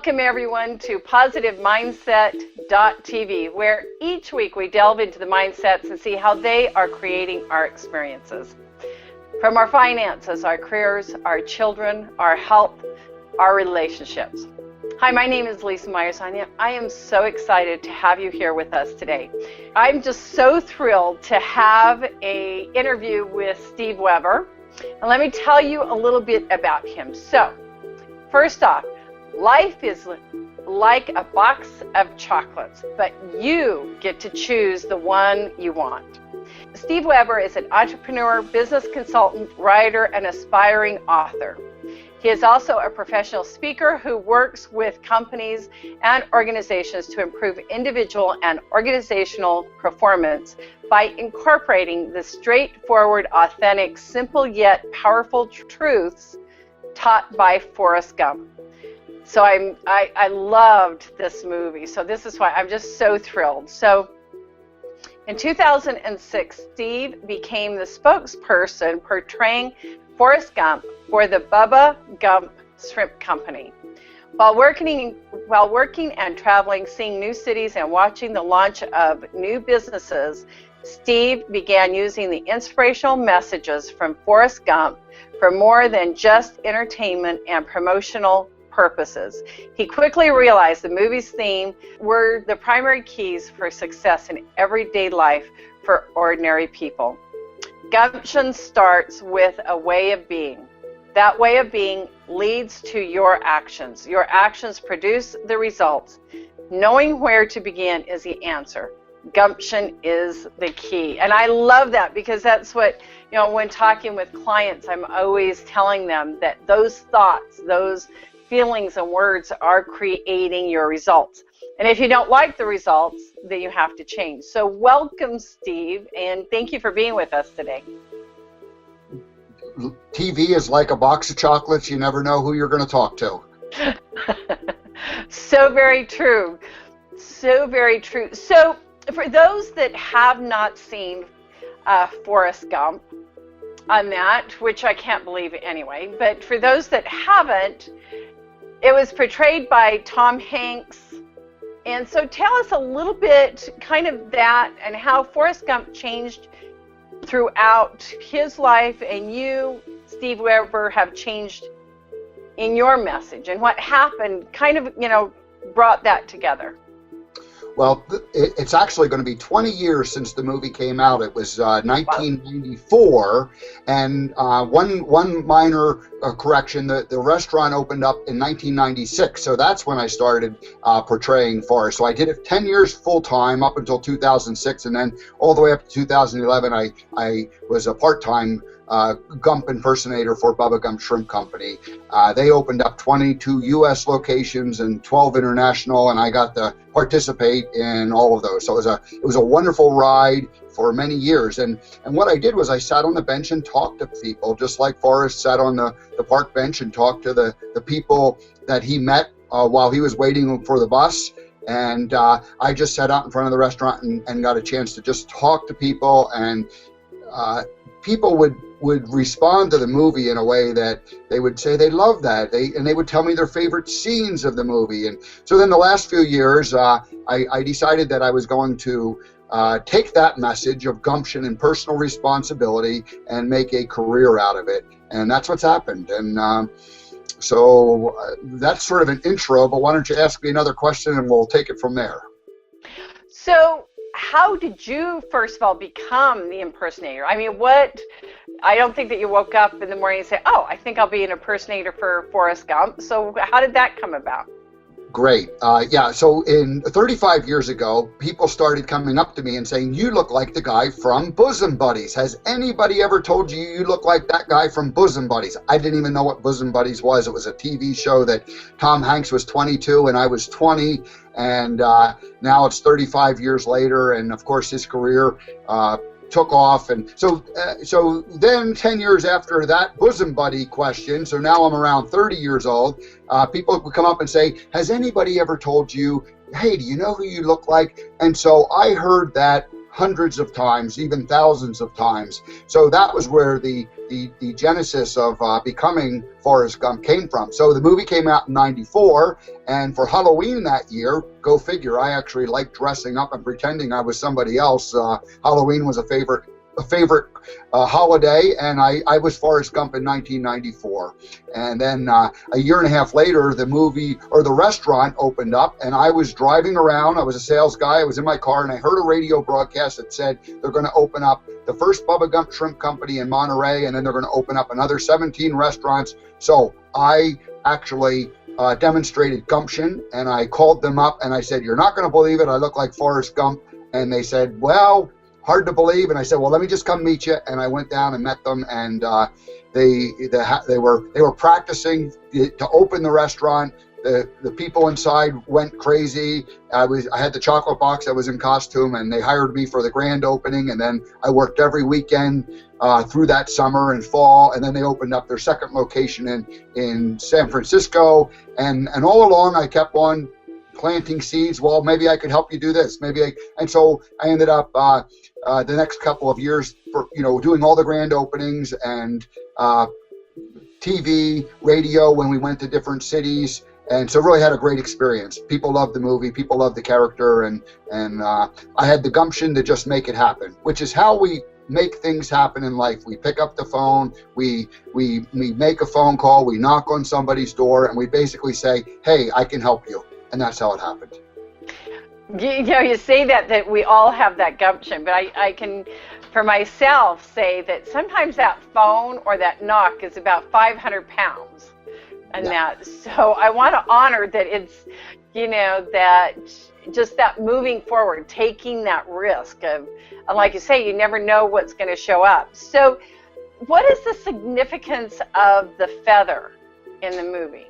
Welcome everyone to PositiveMindset.tv, where each week we delve into the mindsets and see how they are creating our experiences. From our finances, our careers, our children, our health, our relationships. Hi, my name is Lisa Myers. I am so excited to have you here with us today. I'm just so thrilled to have an interview with Steve Weber. And let me tell you a little bit about him. So, first off, life is like a box of chocolates, but you get to choose the one you want. Steve Weber is an entrepreneur, business consultant, writer, and aspiring author. He is also a professional speaker who works with companies and organizations to improve individual and organizational performance by incorporating the straightforward, authentic, simple yet powerful truths taught by Forest Gump. So I loved this movie. So this is why I'm just so thrilled. So in 2006, Steve became the spokesperson portraying Forest Gump for the Bubba Gump Shrimp Co. While working and traveling, seeing new cities and watching the launch of new businesses, Steve began using the inspirational messages from Forest Gump for more than just entertainment and promotional purposes. He quickly realized the movie's theme were the primary keys for success in everyday life for ordinary people. Gumption starts with a way of being. That way of being leads to your actions. Your actions produce the results. Knowing where to begin is the answer. Gumption is the key. And I love that because that's what, when talking with clients, I'm always telling them that those thoughts, those feelings and words are creating your results. And if you don't like the results, then you have to change. So welcome, Steve, and thank you for being with us today. TV is like a box of chocolates. You never know who you're going to talk to. So very true. So very true. So for those that have not seen Forest Gump on that, which I can't believe anyway, but for those that haven't, it was portrayed by Tom Hanks. And so tell us a little bit kind of that and how Forest Gump changed throughout his life, and you, Steve Weber, have changed in your message, and what happened kind of, brought that together. Well, it's actually going to be 20 years since the movie came out. It was 1994, and one minor correction, the restaurant opened up in 1996, so that's when I started portraying Forrest. So I did it 10 years full-time up until 2006, and then all the way up to 2011, I was a part-time Gump impersonator for Bubba Gump Shrimp Co. They opened up 22 U.S. locations and 12 international, and I got to participate in all of those. So it was a wonderful ride for many years. And what I did was I sat on the bench and talked to people, just like Forrest sat on the park bench and talked to the people that he met while he was waiting for the bus. And I just sat out in front of the restaurant and got a chance to just talk to people, and people would respond to the movie in a way that they would say they love that, and they would tell me their favorite scenes of the movie. And so then the last few years, I decided that I was going to take that message of gumption and personal responsibility and make a career out of it, and that's what's happened. And so that's sort of an intro, but why don't you ask me another question and we'll take it from there. So how did you, first of all, become the impersonator? I mean, I don't think that you woke up in the morning and said, oh, I think I'll be an impersonator for Forrest Gump. So how did that come about? Great. Yeah, so 35 years ago, people started coming up to me and saying, you look like the guy from Bosom Buddies. Has anybody ever told you you look like that guy from Bosom Buddies? I didn't even know what Bosom Buddies was. It was a TV show that Tom Hanks was 22 and I was 20. And now it's 35 years later, and of course his career took off. And so then 10 years after that bosom buddy question, so now I'm around 30 years old, people would come up and say, has anybody ever told you, hey, do you know who you look like? And so I heard that hundreds of times, even thousands of times. So that was where the genesis of becoming Forrest Gump came from. So the movie came out in '94, and for Halloween that year, go figure, I actually liked dressing up and pretending I was somebody else. Halloween was a favorite holiday, and I was Forrest Gump in 1994. And then a year and a half later, the restaurant opened up, and I was driving around. I was a sales guy. I was in my car, and I heard a radio broadcast that said they're going to open up the first Bubba Gump Shrimp Company in Monterey, and then they're going to open up another 17 restaurants. So I actually demonstrated gumption, and I called them up, and I said, "You're not going to believe it, I look like Forrest Gump." And they said, "Well, hard to believe." And I said, "Well, let me just come meet you." And I went down and met them, and they were practicing to open the restaurant. The people inside went crazy. I had the chocolate box. I was in costume, and they hired me for the grand opening. And then I worked every weekend through that summer and fall. And then they opened up their second location in San Francisco. And all along, I kept on planting seeds. Well, maybe I could help you do this. And so I ended up the next couple of years, doing all the grand openings and TV, radio when we went to different cities. And so really had a great experience. People loved the movie. People loved the character. And I had the gumption to just make it happen, which is how we make things happen in life. We pick up the phone, we make a phone call, we knock on somebody's door, and we basically say, "Hey, I can help you." And that's how it happened. You say that we all have that gumption, but I can, for myself, say that sometimes that phone or that knock is about 500 pounds. And so I want to honor that it's, that just that moving forward, taking that risk of, and like you say, you never know what's going to show up. So what is the significance of the feather in the movie?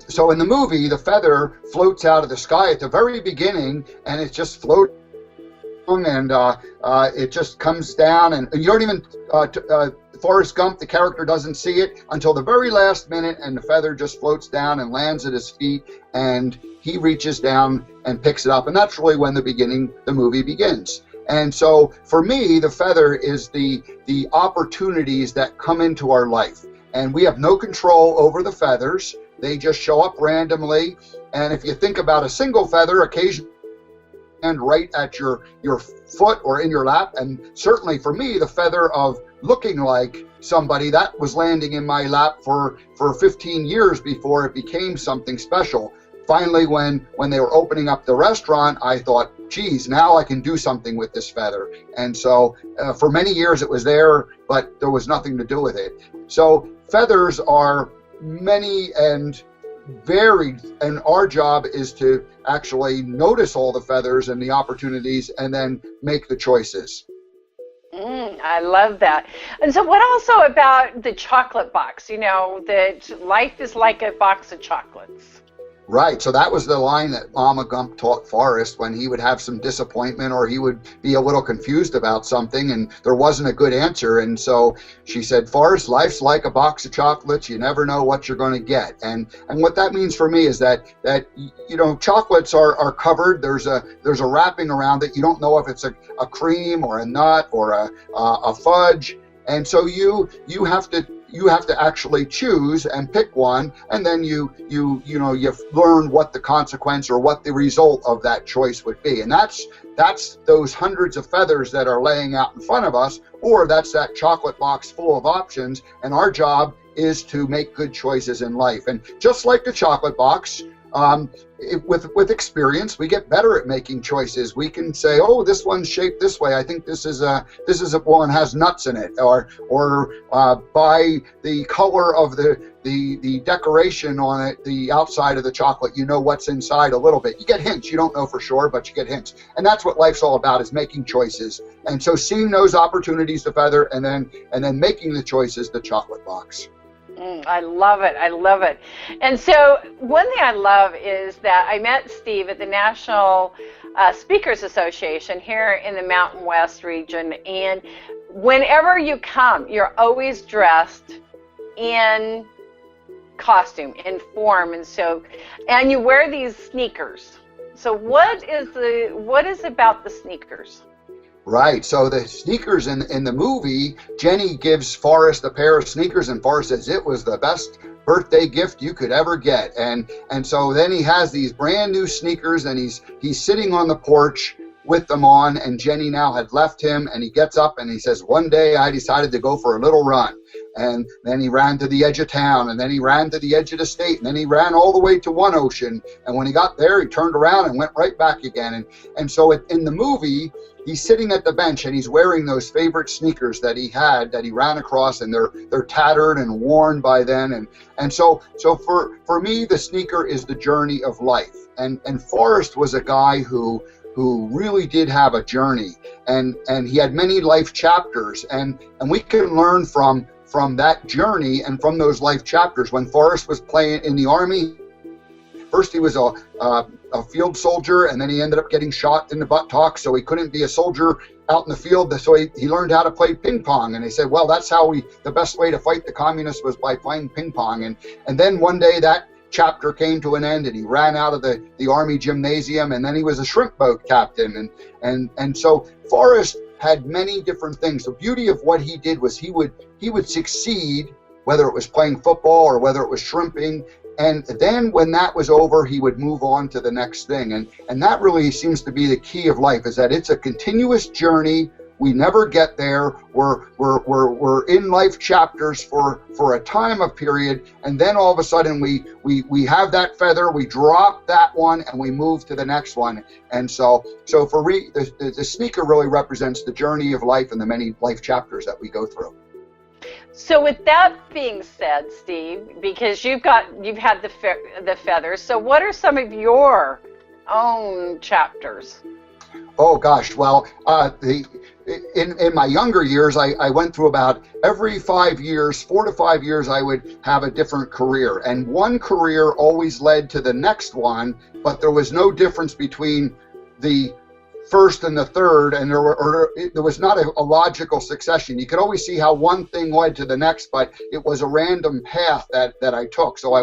So in the movie, the feather floats out of the sky at the very beginning, and it just floats, and it just comes down, and you don't even, Forrest Gump, the character, doesn't see it until the very last minute, and the feather just floats down and lands at his feet, and he reaches down and picks it up, and that's really when the movie begins. And so for me, the feather is the opportunities that come into our life, and we have no control over the feathers. They just show up randomly, and if you think about a single feather, occasionally and right at your foot or in your lap, and certainly for me, the feather of looking like somebody, that was landing in my lap for 15 years before it became something special. Finally, when they were opening up the restaurant, I thought, geez, now I can do something with this feather. And so for many years it was there, but there was nothing to do with it. So feathers are many and varied, and our job is to actually notice all the feathers and the opportunities and then make the choices. I love that. And so what also about the chocolate box? That life is like a box of chocolates. Right, so that was the line that Mama Gump taught Forrest when he would have some disappointment or he would be a little confused about something and there wasn't a good answer. And so she said, "Forrest, life's like a box of chocolates. You never know what you're going to get." And what that means for me is that chocolates are covered. There's a wrapping around it. You don't know if it's a cream or a nut or a fudge. And so you have to actually choose and pick one, and then you learn what the consequence or what the result of that choice would be. And that's those hundreds of feathers that are laying out in front of us, or that's that chocolate box full of options. And our job is to make good choices in life. And just like the chocolate box, with experience, we get better at making choices. We can say, "Oh, this one's shaped this way. I think this is a one has nuts in it," or by the color of the decoration on it, the outside of the chocolate, you know what's inside a little bit. You get hints. You don't know for sure, but you get hints. And that's what life's all about, is making choices. And so seeing those opportunities, the feather, and then making the choices, the chocolate box. I love it. I love it. And so one thing I love is that I met Steve at the National Speakers Association here in the Mountain West region. And whenever you come, you're always dressed in costume, in form. And you wear these sneakers. So what is about the sneakers? Right. So the sneakers in the movie, Jenny gives Forrest a pair of sneakers, and Forrest says it was the best birthday gift you could ever get. And so then he has these brand new sneakers, and he's sitting on the porch with them on, and Jenny now had left him, and he gets up and he says, one day I decided to go for a little run. And then he ran to the edge of town, and then he ran to the edge of the state, and then he ran all the way to One Ocean. And when he got there, he turned around and went right back again. And so in the movie, he's sitting at the bench, and he's wearing those favorite sneakers that he had, that he ran across, and they're tattered and worn by then. And so for me, the sneaker is the journey of life. And Forrest was a guy who really did have a journey, and he had many life chapters, and we can learn from that journey and from those life chapters. When Forrest was playing in the Army, first he was a field soldier, and then he ended up getting shot in the buttocks, so he couldn't be a soldier out in the field. So he learned how to play ping pong, and they said, well, that's how the best way to fight the communists was by playing ping pong. And then one day that chapter came to an end, and he ran out of the Army gymnasium, and then he was a shrimp boat captain. And so Forrest had many different things. The beauty of what he did was he would succeed, whether it was playing football or whether it was shrimping. And then when that was over, he would move on to the next thing. And that really seems to be the key of life, is that it's a continuous journey. We never get there. We're in life chapters for a time of period, and then all of a sudden we have that feather, we drop that one, and we move to the next one. And so for the sneaker really represents the journey of life and the many life chapters that we go through. So with that being said, Steve, because you've had the feathers, so what are some of your own chapters? Oh gosh, well, in my younger years, I went through about every 4 to 5 years, I would have a different career. And one career always led to the next one, but there was no difference between the first and the third, and there was not a logical succession. You could always see how one thing led to the next, but it was a random path that I took. So I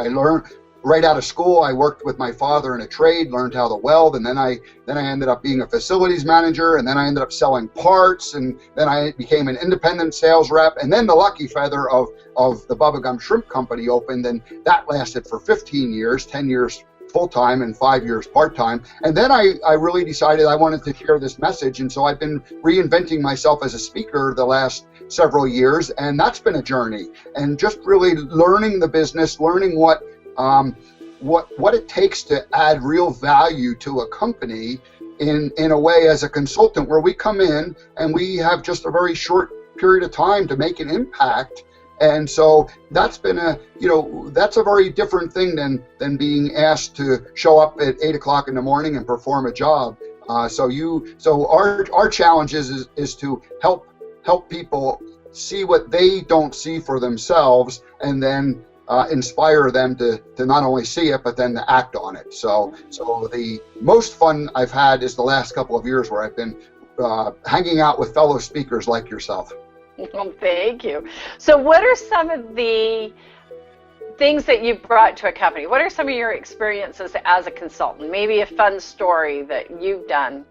learned. Right out of school, I worked with my father in a trade, learned how to weld, and then I ended up being a facilities manager, and then I ended up selling parts, and then I became an independent sales rep, and then the lucky feather of the Bubba Gump Shrimp Company opened, and that lasted for 15 years, 10 years full-time and 5 years part-time. And then I really decided I wanted to share this message, and so I've been reinventing myself as a speaker the last several years, and that's been a journey, and just really learning the business, learning what it takes to add real value to a company in a way as a consultant, where we come in and we have just a very short period of time to make an impact. And so that's been that's a very different thing than being asked to show up at 8 o'clock in the morning and perform a job. So our challenge is to help people see what they don't see for themselves, and then inspire them to not only see it, but then to act on it. So the most fun I've had is the last couple of years, where I've been hanging out with fellow speakers like yourself. Well, thank you. So what are some of the things that you've brought to a company? What are some of your experiences as a consultant? Maybe a fun story that you've done.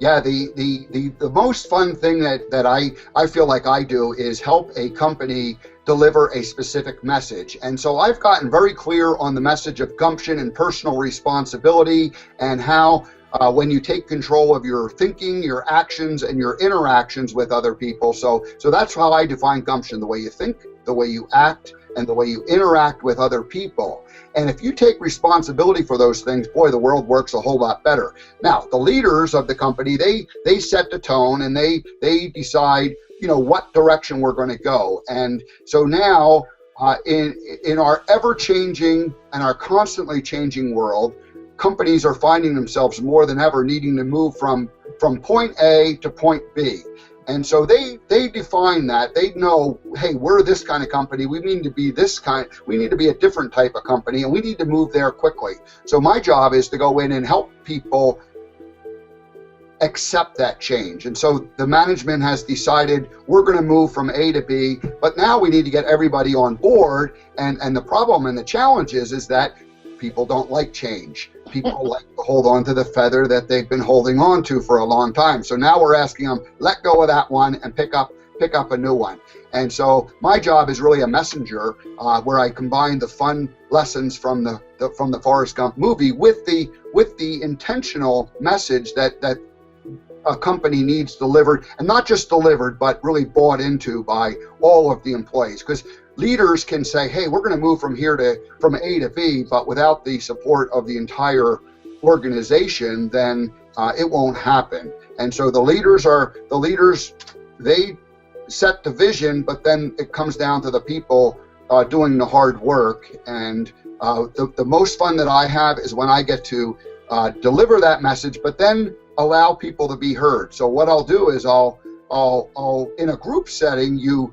Yeah, the most fun thing that I feel like I do is help a company deliver a specific message. And so I've gotten very clear on the message of gumption and personal responsibility, and how when you take control of your thinking, your actions, and your interactions with other people. So that's how I define gumption: the way you think, the way you act, and the way you interact with other people. And if you take responsibility for those things, boy, the world works a whole lot better. Now, the leaders of the company, they set the tone, and they decide, what direction we're going to go. And so now, in our ever-changing and our constantly changing world, companies are finding themselves more than ever needing to move from point A to point B. And so they define that. They know, hey, we're this kind of company. We need to be we need to be a different type of company, and we need to move there quickly. So my job is to go in and help people accept that change. And so the management has decided we're going to move from A to B, but now we need to get everybody on board. And the problem and the challenge is that people don't like change. People like to hold on to the feather that they've been holding on to for a long time. So now we're asking them, let go of that one and pick up a new one. And so my job is really a messenger, where I combine the fun lessons from the Forest Gump movie with the intentional message that a company needs delivered, and not just delivered, but really bought into by all of the employees. Because leaders can say, hey, we're going to move from A to B, but without the support of the entire organization, then it won't happen. And so the leaders, they set the vision, but then it comes down to the people doing the hard work. And the most fun that I have is when I get to deliver that message, but then allow people to be heard. So what I'll do is I'll in a group setting, you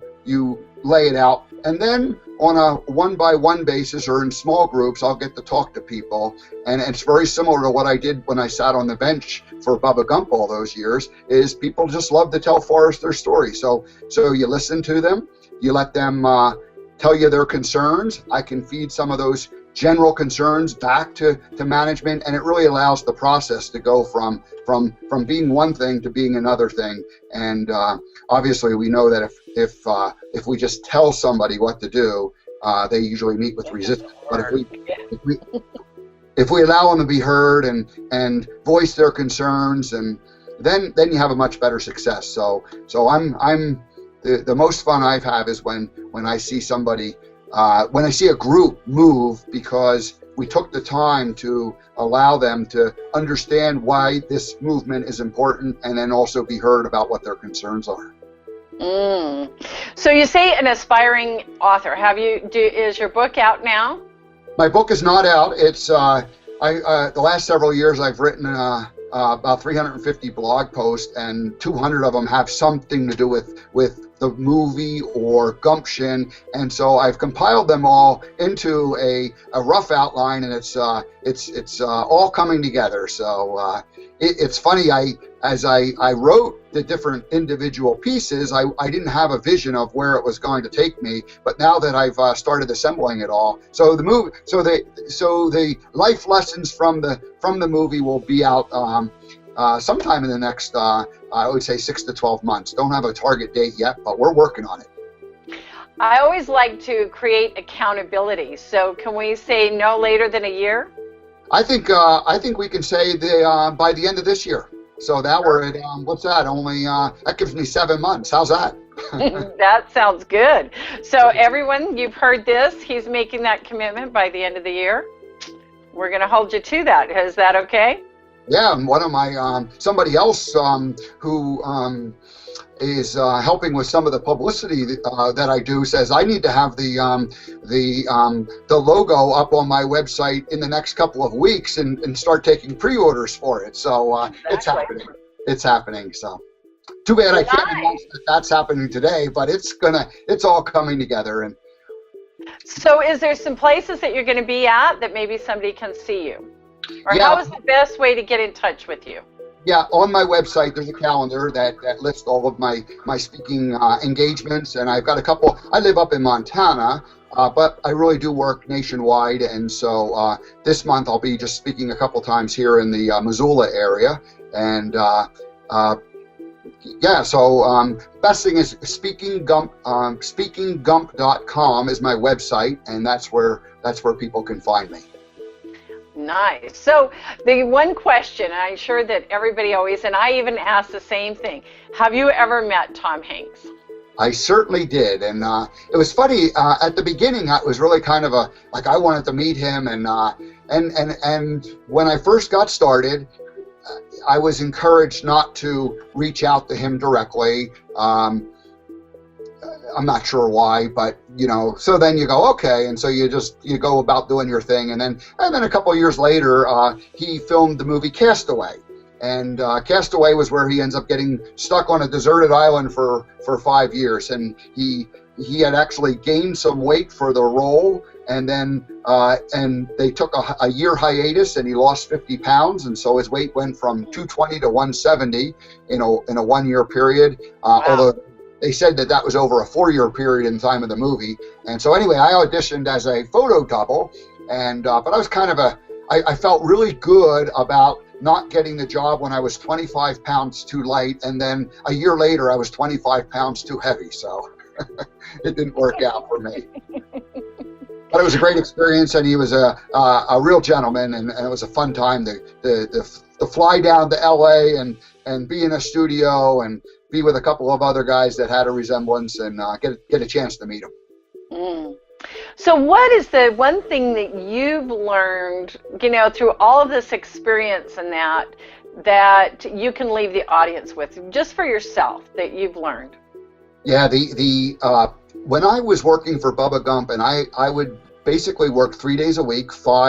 lay it out, and then on a one-by-one basis or in small groups, I'll get to talk to people. And it's very similar to what I did when I sat on the bench for Bubba Gump all those years, is people just love to tell Forrest their story. So you listen to them, you let them tell you their concerns. I can feed some of those general concerns back to management, and it really allows the process to go from being one thing to being another thing. And obviously we know that if we just tell somebody what to do, they usually meet with resistance. But if we allow them to be heard and voice their concerns, and then you have a much better success. So I'm the most fun I've had is when I see somebody, when I see a group move because we took the time to allow them to understand why this movement is important, and then also be heard about what their concerns are. So you say an aspiring author. Is your book out now? My book is not out. It's the last several years I've written about 350 blog posts, and 200 of them have something to do with the movie or gumption, and so I've compiled them all into a rough outline, and it's all coming together. So it's funny, as I wrote the different individual pieces, I didn't have a vision of where it was going to take me, but now that I've started assembling it all, so the life lessons from the movie will be out sometime in the next, I would say 6 to 12 months. Don't have a target date yet, but we're working on it. I always like to create accountability. So can we say no later than a year? I think we can say by the end of this year. So that we're at, what's that? Only, that gives me 7 months. How's that? That sounds good. So everyone, you've heard this. He's making that commitment by the end of the year. We're going to hold you to that. Is that okay? Yeah, and one of my somebody else who is helping with some of the publicity that I do says I need to have the logo up on my website in the next couple of weeks and start taking pre-orders for it. So Exactly. It's happening. So too bad I can't announce that that's happening today, but it's all coming together. And so is there some places that you're going to be at that maybe somebody can see you? Or yeah. How is the best way to get in touch with you? Yeah, on my website there's a calendar that lists all of my speaking engagements, and I've got a couple. I live up in Montana, but I really do work nationwide, and so this month I'll be just speaking a couple times here in the Missoula area, and yeah, so best thing is speakinggump.com is my website, and that's where people can find me. Nice. So the one question, and I'm sure that everybody always, and I even ask the same thing, have you ever met Tom Hanks? I certainly did, and it was funny, at the beginning it was really kind of I wanted to meet him, and when I first got started, I was encouraged not to reach out to him directly. I'm not sure why, but so then you go, okay, and so you go about doing your thing, and then a couple of years later, he filmed the movie Castaway, and Castaway was where he ends up getting stuck on a deserted island for 5 years, and he had actually gained some weight for the role, and then and they took a year hiatus, and he lost 50 pounds, and so his weight went from 220 to 170 in a 1 year period. Wow. Although they said that was over a 4 year period in time of the movie. And so anyway, I auditioned as a photo double, And but I was kind of I felt really good about not getting the job when I was 25 pounds too light, and then a year later I was 25 pounds too heavy. So it didn't work out for me. But it was a great experience, and he was a real gentleman, and it was a fun time to fly down to LA and be in a studio and be with a couple of other guys that had a resemblance, and get a chance to meet them. Mm. So what is the one thing that you've learned, through all of this experience and that you can leave the audience with, just for yourself, that you've learned? Yeah, when I was working for Bubba Gump, and I would basically work 3 days a week, from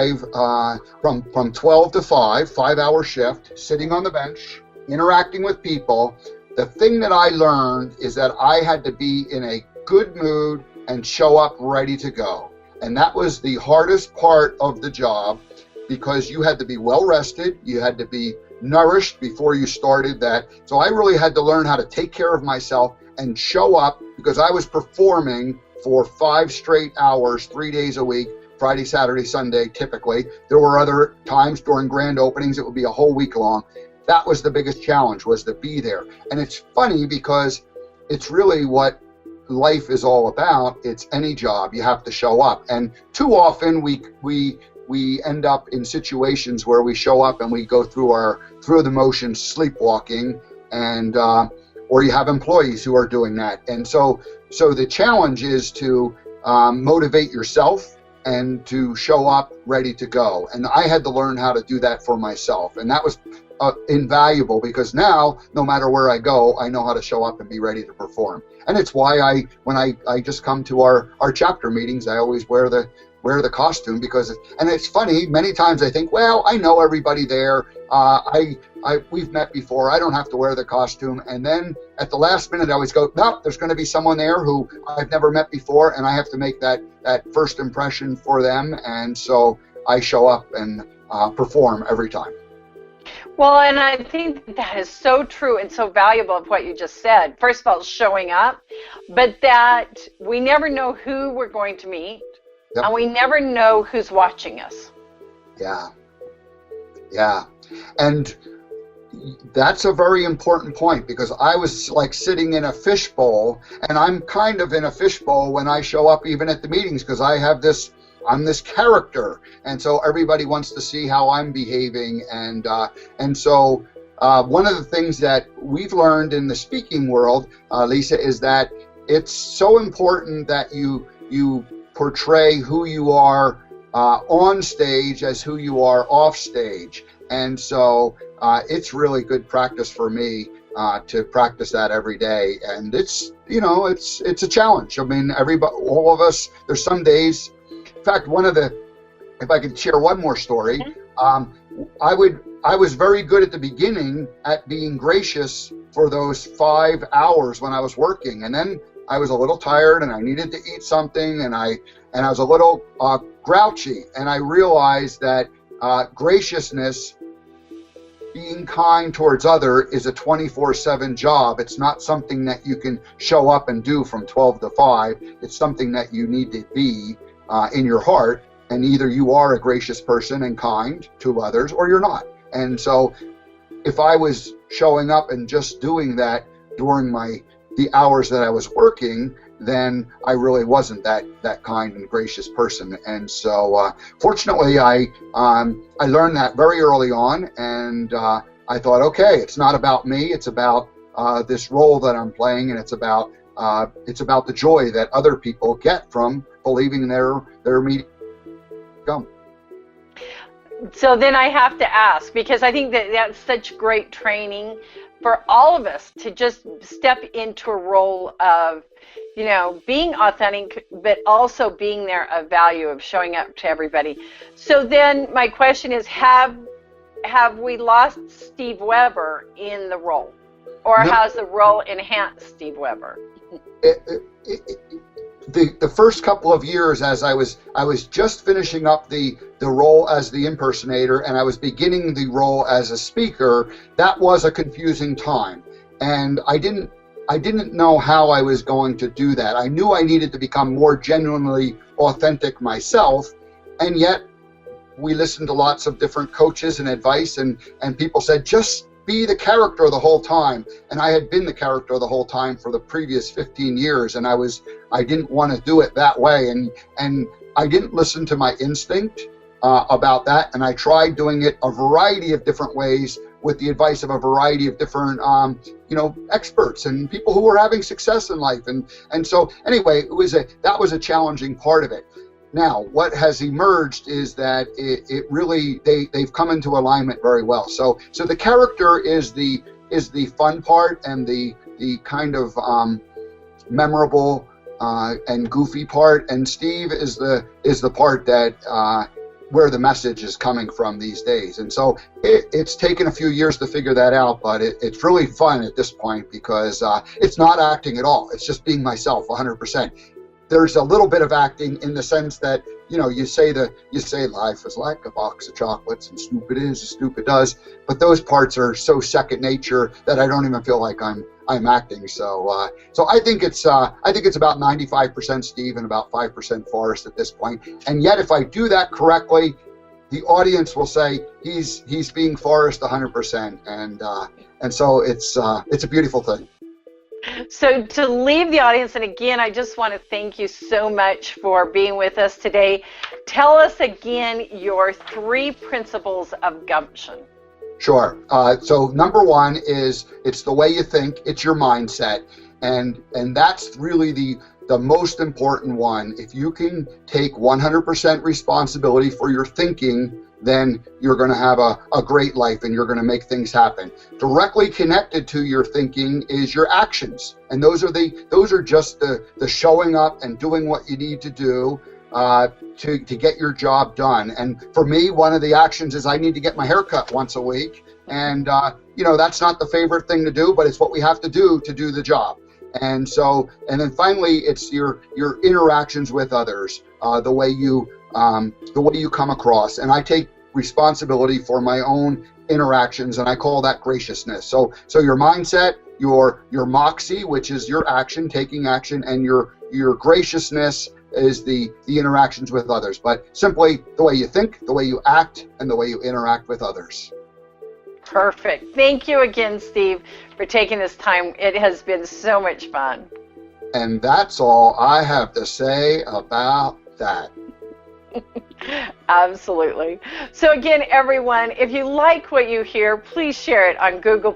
12 to 5-hour shift, sitting on the bench, interacting with people. The thing that I learned is that I had to be in a good mood and show up ready to go. And that was the hardest part of the job, because you had to be well rested, you had to be nourished before you started that. So I really had to learn how to take care of myself and show up, because I was performing for 5 straight hours, 3 days a week, Friday, Saturday, Sunday, typically. There were other times during grand openings it would be a whole week long. That was the biggest challenge, was to be there. And it's funny, because it's really what life is all about. It's any job, you have to show up. And too often we end up in situations where we show up and we go through the motions, sleepwalking, and or you have employees who are doing that. And so the challenge is to motivate yourself and to show up ready to go. And I had to learn how to do that for myself. And that was invaluable, because now, no matter where I go, I know how to show up and be ready to perform. And it's why when I just come to our chapter meetings, I always wear the costume, because it's funny, many times I think, well, I know everybody there, we've met before, I don't have to wear the costume. And then at the last minute I always go, no, there's going to be someone there who I've never met before, and I have to make that first impression for them. And so I show up and perform every time. Well, and I think that is so true and so valuable of what you just said. First of all, showing up, but that we never know who we're going to meet. Yep. And we never know who's watching us. Yeah. And that's a very important point, because I was like sitting in a fishbowl, and I'm kind of in a fishbowl when I show up even at the meetings, because I'm this character, and so everybody wants to see how I'm behaving. And so one of the things that we've learned in the speaking world, Lisa, is that it's so important that you portray who you are on stage as who you are off stage. And so it's really good practice for me to practice that every day. And it's a challenge. I mean, all of us, there's some days. In fact, if I could share one more story, I was very good at the beginning at being gracious for those 5 hours when I was working, and then I was a little tired and I needed to eat something, and I was a little grouchy, and I realized that graciousness, being kind towards other, is a 24/7 job. It's not something that you can show up and do from 12 to 5. It's something that you need to be in your heart, and either you are a gracious person and kind to others, or you're not. And so if I was showing up and just doing that during the hours that I was working, then I really wasn't that kind and gracious person. And so fortunately I learned that very early on, and I thought, okay, it's not about me, it's about this role that I'm playing, and it's about the joy that other people get from believing their meeting. So then I have to ask, because I think that's such great training for all of us to just step into a role of, being authentic, but also being there of value, of showing up to everybody. So then my question is, have we lost Steve Weber in the role, or No. has the role enhanced Steve Weber? The first couple of years, as I was just finishing up the role as the impersonator, and I was beginning the role as a speaker, that was a confusing time, and I didn't know how I was going to do that. I knew I needed to become more genuinely authentic myself, and yet we listened to lots of different coaches and advice, and people said, just be the character the whole time. And I had been the character the whole time for the previous 15 years, and I didn't want to do it that way, and I didn't listen to my instinct about that, and I tried doing it a variety of different ways with the advice of a variety of different experts and people who were having success in life, and so anyway, that was a challenging part of it. Now, what has emerged is that it really they've come into alignment very well. So the character is the fun part and the kind of memorable and goofy part, and Steve is the part that where the message is coming from these days. And so it's taken a few years to figure that out, but it's really fun at this point because it's not acting at all. It's just being myself 100%. There's a little bit of acting in the sense that, you say life is like a box of chocolates and stupid is as stupid does, but those parts are so second nature that I don't even feel like I'm acting. So I think it's about 95% Steve and about 5% Forrest at this point. And yet, if I do that correctly, the audience will say he's being Forrest 100%, and so it's a beautiful thing. So to leave the audience, and again, I just want to thank you so much for being with us today. Tell us again your 3 principles of gumption. Sure. So number 1 is it's the way you think, it's your mindset, and that's really the most important one. If you can take 100% responsibility for your thinking, then you're going to have a great life and you're going to make things happen. Directly connected to your thinking is your actions, and those are just the showing up and doing what you need to do to get your job done. And for me, one of the actions is I need to get my hair cut once a week, and that's not the favorite thing to do, but it's what we have to do the job. And then finally, it's your interactions with others, the way you come across. And I take responsibility for my own interactions, and I call that graciousness. So your mindset, your moxie, which is your action, taking action, and your graciousness is the interactions with others. But simply the way you think, the way you act, and the way you interact with others. Perfect. Thank you again, Steve, for taking this time. It has been so much fun. And that's all I have to say about that. Absolutely. So again, everyone, if you like what you hear, please share it on Google+,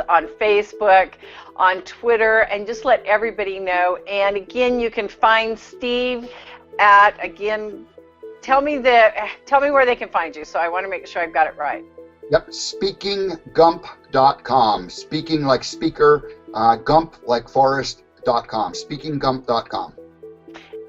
on Facebook, on Twitter, and just let everybody know. And again, you can find Steve at, again, tell me where they can find you. So I want to make sure I've got it right. Yep, speakinggump.com. Speaking like speaker, gump like forest.com. Speakinggump.com.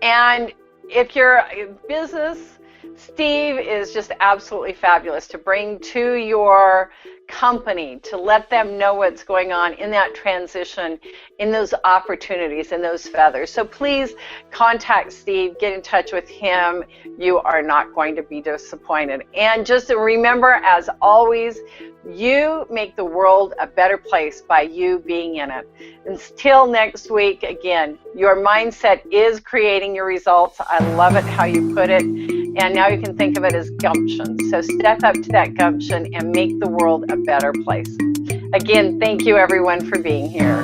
And if you're a business, Steve is just absolutely fabulous to bring to your company, to let them know what's going on in that transition, in those opportunities, in those feathers. So please contact Steve, get in touch with him. You are not going to be disappointed. And just remember, as always, you make the world a better place by you being in it. Until next week, again, your mindset is creating your results. I love it how you put it. And now you can think of it as gumption. So step up to that gumption and make the world a better place. Again, thank you everyone for being here.